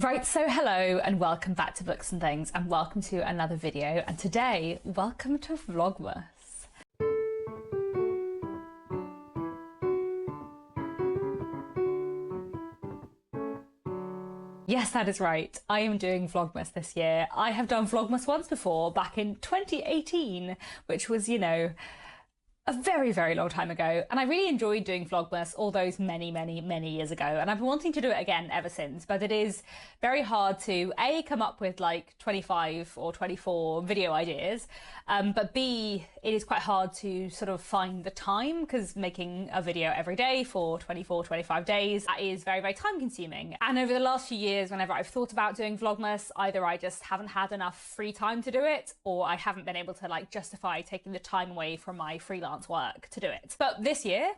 Right, so hello and welcome back to Books and Things, and welcome to another video, and today, welcome to Vlogmas. Yes, that is right. I am doing Vlogmas this year. I have done Vlogmas once before, back in 2018, which was, a very, very long time ago, and I really enjoyed doing Vlogmas all those many years ago, and I've been wanting to do it again ever since, but it is very hard to A, come up with like 25 or 24 video ideas, but B, it is quite hard to sort of find the time, because making a video every day for 24, 25 days, that is very, very time consuming. And over the last few years, whenever I've thought about doing Vlogmas, either I just haven't had enough free time to do it, or I haven't been able to like justify taking the time away from my freelance work to do it. But this year,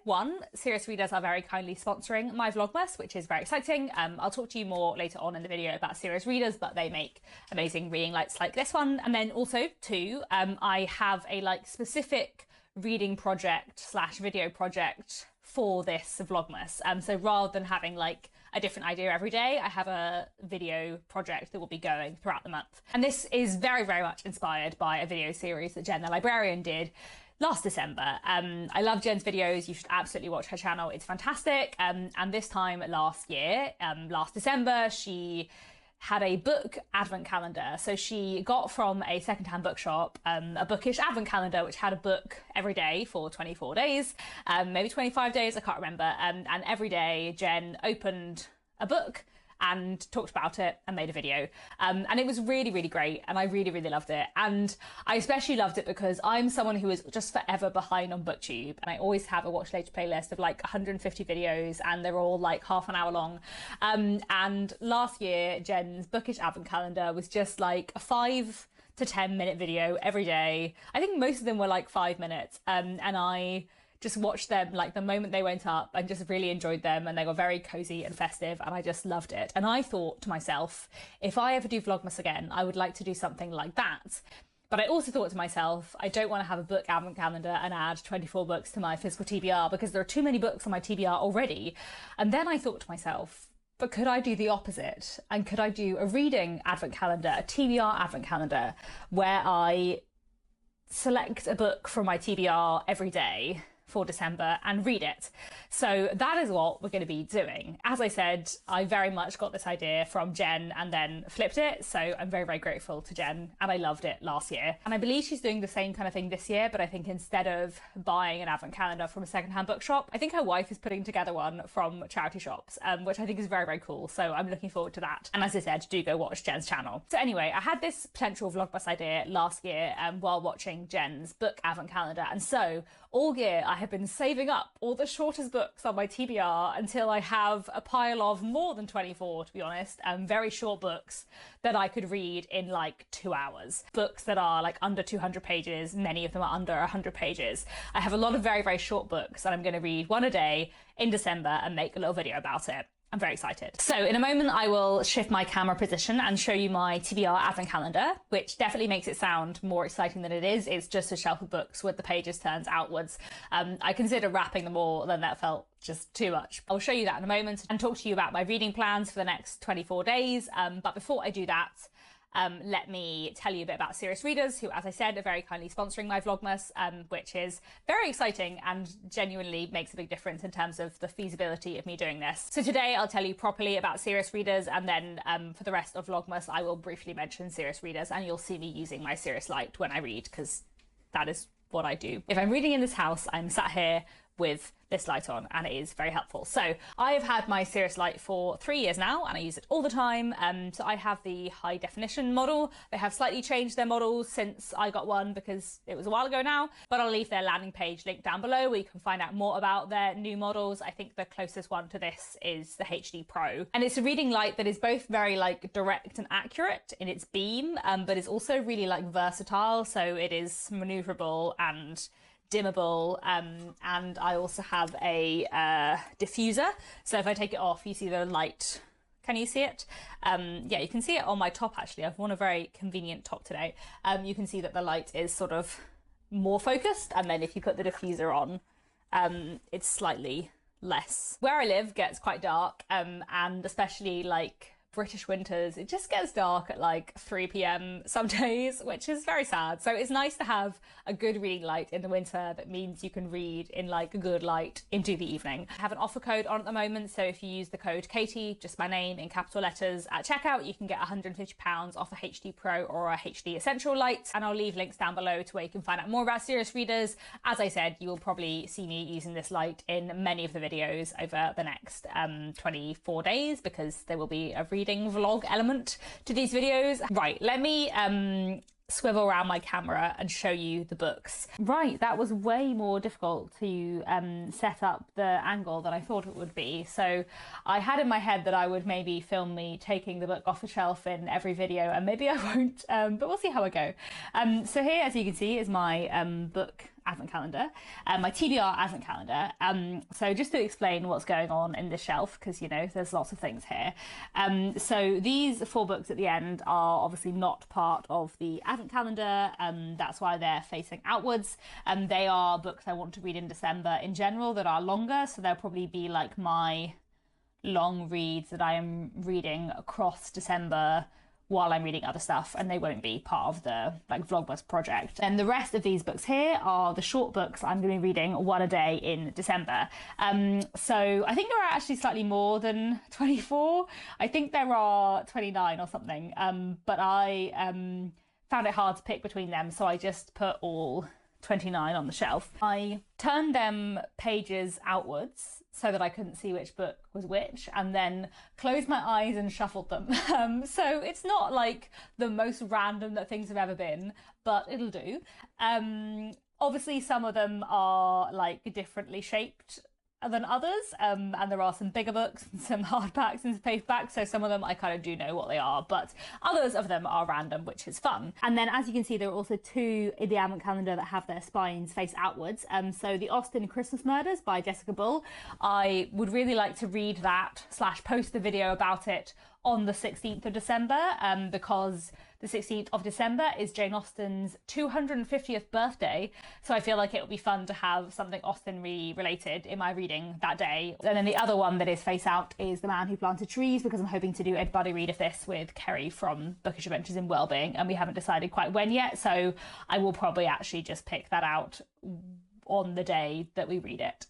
Serious Readers are very kindly sponsoring my Vlogmas, which is very exciting. I'll talk to you more later on in the video about Serious Readers, but they make amazing reading lights like this one. And then also too, I have a like specific reading project slash video project for this Vlogmas. So rather than having like a different idea every day, I have a video project that will be going throughout the month. And this is very, very much inspired by a video series that Jen the Librarian did last December. I love Jen's videos. You should absolutely watch her channel. It's fantastic. And this time last year, last December, she had a book advent calendar. So she got from a secondhand bookshop a bookish advent calendar, which had a book every day for 24 days, maybe 25 days, I can't remember. And every day Jen opened a book and talked about it and made a video. And it was really, really great. And I really, really loved it. And I especially loved it because I'm someone who is just forever behind on BookTube. And I always have a watch later playlist of like 150 videos, and they're all like half an hour long. And last year, Jen's bookish advent calendar was just like a 5 to 10 minute video every day. I think most of them were like 5 minutes. And I just watched them like the moment they went up and just really enjoyed them, and they were very cozy and festive, and I just loved it. And I thought to myself, if I ever do Vlogmas again, I would like to do something like that. But I also thought to myself, I don't want to have a book advent calendar and add 24 books to my physical TBR because there are too many books on my TBR already. And then I thought to myself, but could I do the opposite? And could I do a reading advent calendar, a TBR advent calendar, where I select a book from my TBR every day for December and read it? So that is what we're going to be doing. As I said, I very much got this idea from Jen and then flipped it. So I'm very, very grateful to Jen, and I loved it last year. And I believe she's doing the same kind of thing this year, but I think instead of buying an advent calendar from a secondhand bookshop, I think her wife is putting together one from charity shops, which I think is very, very cool. So I'm looking forward to that. And as I said, do go watch Jen's channel. So anyway, I had this potential Vlogmas idea last year while watching Jen's book advent calendar. And so all year I have been saving up all the shortest books on my TBR until I have a pile of more than 24, to be honest, very short books that I could read in like 2 hours. Books that are like under 200 pages, many of them are under 100 pages. I have a lot of very, very short books, and I'm going to read one a day in December and make a little video about it. I'm very excited. So in a moment, I will shift my camera position and show you my TBR advent calendar, which definitely makes it sound more exciting than it is. It's just a shelf of books with the pages turned outwards. I considered wrapping them all, then that felt just too much. I'll show you that in a moment and talk to you about my reading plans for the next 24 days. But before I do that, let me tell you a bit about Serious Readers, who, as I said, are very kindly sponsoring my Vlogmas, which is very exciting and genuinely makes a big difference in terms of the feasibility of me doing this. So today I'll tell you properly about Serious Readers, and then for the rest of Vlogmas I will briefly mention Serious Readers, and you'll see me using my Serious light when I read, because that is what I do. If I'm reading in this house, I'm sat here with this light on, and it is very helpful. So I have had my Serious light for 3 years now, and I use it all the time. So I have the high definition model. They have slightly changed their models since I got one because it was a while ago now, but I'll leave their landing page linked down below where you can find out more about their new models. I think the closest one to this is the HD Pro, and it's a reading light that is both very like direct and accurate in its beam, but is also really like versatile. So it is maneuverable and dimmable, and I also have a diffuser, so if I take it off you see the light. Can you see it? Yeah, you can see it on my top actually. I've worn a very convenient top today. You can see that the light is sort of more focused, and then if you put the diffuser on, it's slightly less. Where I live gets quite dark, and especially like British winters, it just gets dark at like 3 p.m. some days, which is very sad. So it's nice to have a good reading light in the winter that means you can read in like a good light into the evening. I have an offer code on at the moment, so if you use the code Katie, just my name in capital letters at checkout, you can get £150 off a HD Pro or a HD Essential light, and I'll leave links down below to where you can find out more about serious readers. As I said, you will probably see me using this light in many of the videos over the next 24 days because there will be a reading vlog element to these videos. Right, let me swivel around my camera and show you the books. Right, that was way more difficult to set up the angle than I thought it would be. So I had in my head that I would maybe film me taking the book off the shelf in every video, and maybe I won't, but we'll see how I go. So here, as you can see, is my book advent calendar, my TBR advent calendar. So just to explain what's going on in this shelf, because you know there's lots of things here. So these 4 books at the end are obviously not part of the advent calendar. That's why they're facing outwards. They are books I want to read in December in general that are longer, so they'll probably be like my long reads that I am reading across December while I'm reading other stuff, and they won't be part of the like Vlogmas project. And the rest of these books here are the short books I'm going to be reading one a day in December. So I think there are actually slightly more than 24. I think there are 29 or something, but I found it hard to pick between them, so I just put all 29 on the shelf. I turned them pages outwards so that I couldn't see which book was which, and then closed my eyes and shuffled them. So it's not like the most random that things have ever been, but it'll do. Obviously some of them are like differently shaped than others, and there are some bigger books and some hardbacks and some paperbacks, so some of them I kind of do know what they are, but others of them are random, which is fun. And then as you can see, there are also 2 in the advent calendar that have their spines face outwards. So the Austen Christmas Murders by Jessica Bull, I would really like to read that / post a video about it on the 16th of December, because the 16th of December is Jane Austen's 250th birthday, so I feel like it would be fun to have something Austen related in my reading that day. And then the other one that is face out is The Man Who Planted Trees, because I'm hoping to do a buddy read of this with Kerry from Bookish Adventures in Wellbeing, and we haven't decided quite when yet, so I will probably actually just pick that out on the day that we read it,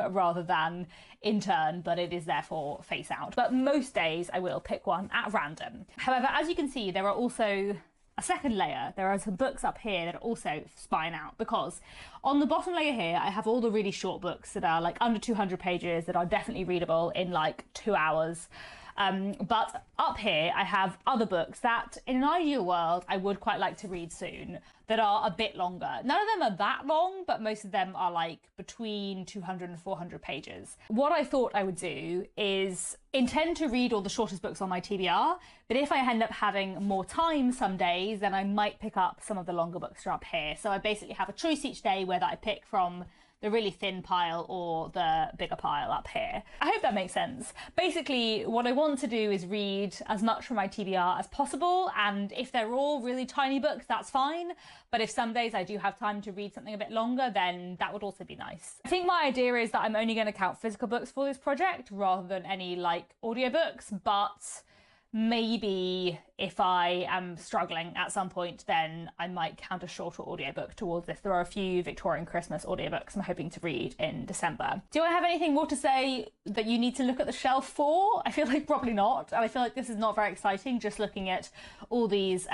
rather than in turn, but it is therefore face out. But most days I will pick one at random. However, as you can see, there are also a second layer. There are some books up here that are also spine out, because on the bottom layer here I have all the really short books that are like under 200 pages that are definitely readable in like 2 hours. But up here I have other books that in an ideal world I would quite like to read soon that are a bit longer. None of them are that long, but most of them are like between 200 and 400 pages. What I thought I would do is intend to read all the shortest books on my TBR, but if I end up having more time some days, then I might pick up some of the longer books that are up here. So I basically have a choice each day whether I pick from the really thin pile or the bigger pile up here. I hope that makes sense. Basically, what I want to do is read as much from my TBR as possible, and if they're all really tiny books, that's fine. But if some days I do have time to read something a bit longer, then that would also be nice. I think my idea is that I'm only going to count physical books for this project rather than any like audiobooks, but maybe if I am struggling at some point, then I might count a shorter audiobook towards this. There are a few Victorian Christmas audiobooks I'm hoping to read in December. Do I have anything more to say that you need to look at the shelf for? I feel like probably not. And I feel like this is not very exciting, just looking at all these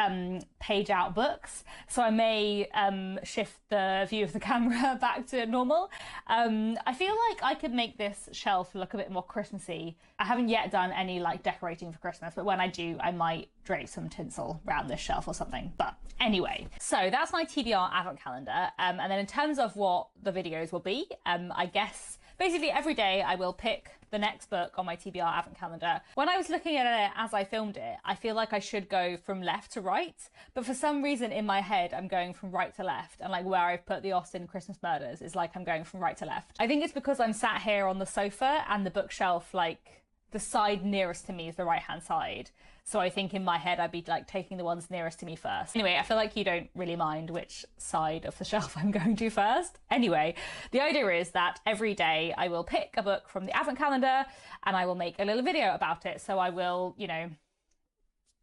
page out books. So I may shift the view of the camera back to normal. I feel like I could make this shelf look a bit more Christmassy. I haven't yet done any like decorating for Christmas, but when I do, I might drape some tinsel around this shelf or something. But anyway, so that's my TBR advent calendar. And then in terms of what the videos will be, I guess basically every day I will pick the next book on my TBR advent calendar. When I was looking at it as I filmed it, I feel like I should go from left to right, but for some reason in my head I'm going from right to left, and like where I've put the Austen Christmas Murders is like I'm going from right to left. I think it's because I'm sat here on the sofa and the bookshelf, like the side nearest to me is the right hand side. So I think in my head I'd be like taking the ones nearest to me first. Anyway, I feel like you don't really mind which side of the shelf I'm going to first. Anyway, the idea is that every day I will pick a book from the advent calendar and I will make a little video about it. So I will, you know,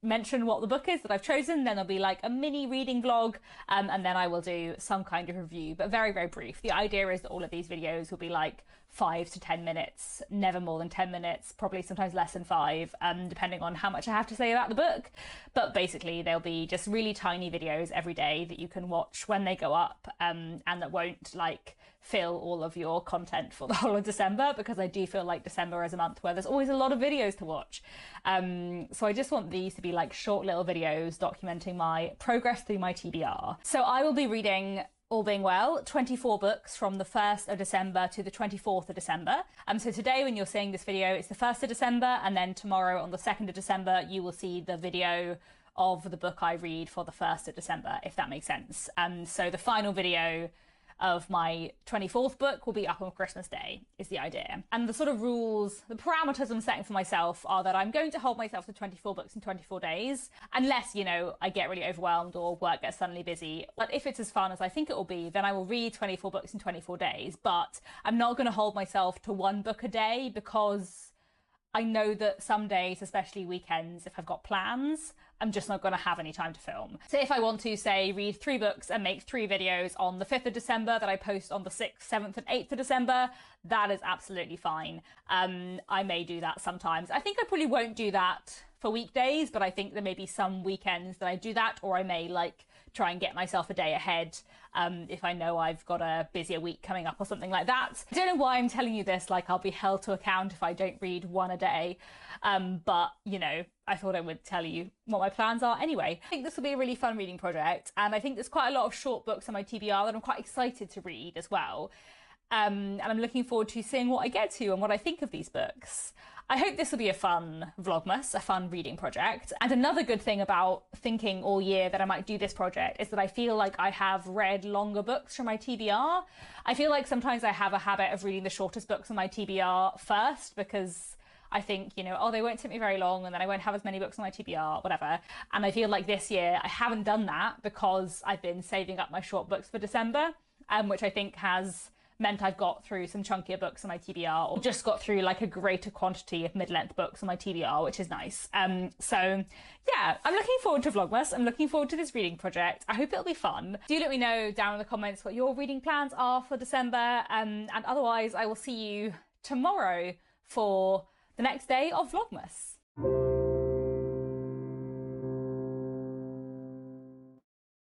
mention what the book is that I've chosen. Then there'll be like a mini reading vlog, and then I will do some kind of review, but very, very brief. The idea is that all of these videos will be like 5 to 10 minutes, never more than 10 minutes, probably sometimes less than 5, depending on how much I have to say about the book. But basically they'll be just really tiny videos every day that you can watch when they go up, and that won't like fill all of your content for the whole of December, because I do feel like December is a month where there's always a lot of videos to watch. So I just want these to be like short little videos documenting my progress through my TBR. So I will be reading, all being well, 24 books from the 1st of December to the 24th of December. So today, when you're seeing this video, it's the 1st of December, and then tomorrow on the 2nd of December, you will see the video of the book I read for the 1st of December, if that makes sense. So the final video of my 24th book will be up on Christmas Day, is the idea. And the sort of rules, the parameters I'm setting for myself are that I'm going to hold myself to 24 books in 24 days, unless, you know, I get really overwhelmed or work gets suddenly busy. But if it's as fun as I think it will be, then I will read 24 books in 24 days. But I'm not going to hold myself to 1 book a day, because I know that some days, especially weekends, if I've got plans, I'm just not going to have any time to film. So if I want to, say, read 3 books and make 3 videos on the 5th of December that I post on the 6th, 7th and 8th of December, that is absolutely fine. I may do that sometimes. I think I probably won't do that for weekdays, but I think there may be some weekends that I do that, or I may like try and get myself a day ahead if I know I've got a busier week coming up or something like that. I don't know why I'm telling you this, like I'll be held to account if I don't read 1 a day, but you know, I thought I would tell you what my plans are anyway. I think this will be a really fun reading project, and I think there's quite a lot of short books on my TBR that I'm quite excited to read as well. And I'm looking forward to seeing what I get to and what I think of these books. I hope this will be a fun Vlogmas, a fun reading project. And another good thing about thinking all year that I might do this project is that I feel like I have read longer books from my TBR. I feel like sometimes I have a habit of reading the shortest books on my TBR first, because I think, you know, oh, they won't take me very long and then I won't have as many books on my TBR, whatever. And I feel like this year I haven't done that because I've been saving up my short books for December, which I think has meant I've got through some chunkier books on my TBR, or just got through like a greater quantity of mid-length books on my TBR, which is nice. So yeah, I'm looking forward to Vlogmas. I'm looking forward to this reading project. I hope it'll be fun. Do let me know down in the comments what your reading plans are for December. And otherwise, I will see you tomorrow for the next day of Vlogmas.